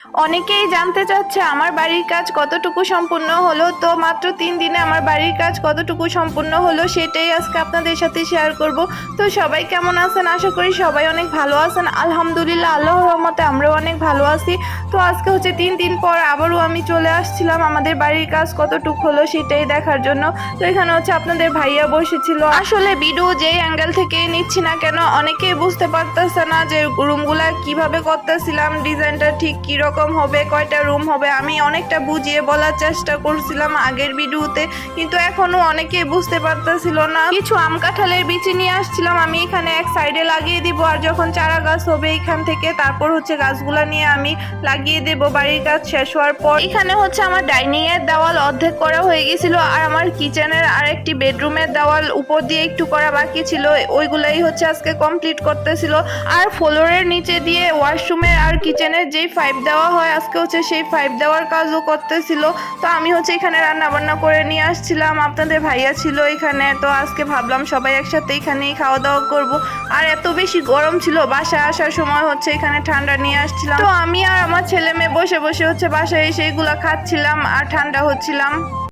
অনেকেই জানতে চাচ্ছে আমার বাড়ির কাজ কতটুকু সম্পূর্ণ হলো। তো মাত্র 3 দিনে আমার বাড়ির কাজ কতটুকু সম্পূর্ণ হলো সেটাই আজকে আপনাদের সাথে শেয়ার করব। তো সবাই কেমন আছেন? আশা করি সবাই অনেক ভালো আছেন। আলহামদুলিল্লাহ, আল্লাহর রহমতে আমরাও অনেক ভালো আছি। তো আজকে হচ্ছে 3 দিন পর আবারও আমি চলে আসছিলাম আমাদের বাড়ির কাজ কতটুকু হলো সেটাই দেখার জন্য। তো এখানে হচ্ছে আপনাদের ভাইয়া বসেছিল। আসলে ভিডিও যেই অ্যাঙ্গেল থেকে নিচ্ছি না কেন, অনেকেই বুঝতে পারতেছে না যে রুমগুলা কিভাবে করতেছিলাম, ডিজাইনটা ঠিক কিরকম হবে, কয়টা রুম হবে। আমি অনেকটা বুঝিয়ে বলার চেষ্টা করছিলাম আগের ভিডিওতে, কিন্তু এখনো অনেকেই বুঝতে পারতেছিল না। কিছু আম কাঁঠালের বিচি নিয়ে আসছিলাম আমি এখানে এক সাইডে লাগিয়ে দিব, আর যখন চারা গাছ হবে এখান থেকে তারপর হচ্ছে গাছগুলা নিয়ে আমি লাগিয়ে দেব বাড়ির কাজ শেষ হওয়ার পর। এখানে হচ্ছে আমার ডাইনিং এর দেওয়াল অর্ধেক করা হয়ে গেছিল, আর আমার কিচেনের আর একটি বেডরুমের দেওয়াল উপর দিয়ে একটু করা বাকি ছিল, ওইগুলাই হচ্ছে আজকে কমপ্লিট করতেছিল। আর ফ্লোরের নিচে দিয়ে ওয়াশরুমের আর কিচেনের যেই পাইপ দেওয়া হয় আজকে হচ্ছে সেই পাইপ দেওয়ার কাজও করতেছিল। তো আমি হচ্ছে এখানে রান্না বান্না করে নিয়ে আসছিলাম, আপনাদের ভাইয়া ছিল এখানে। তো আজকে ভাবলাম সবাই একসাথে এখানেই খাওয়া দাওয়া করব। আর এত বেশি গরম ছিল, বাসায় আসার সময় হচ্ছে এখানে ঠান্ডা নিয়ে আসছিলাম। তো আমি আর আমার ছেলে মেয়ে বসে বসে হচ্ছে বাসায় এসে এগুলা খাচ্ছিলাম আর ঠান্ডা হচ্ছিলাম।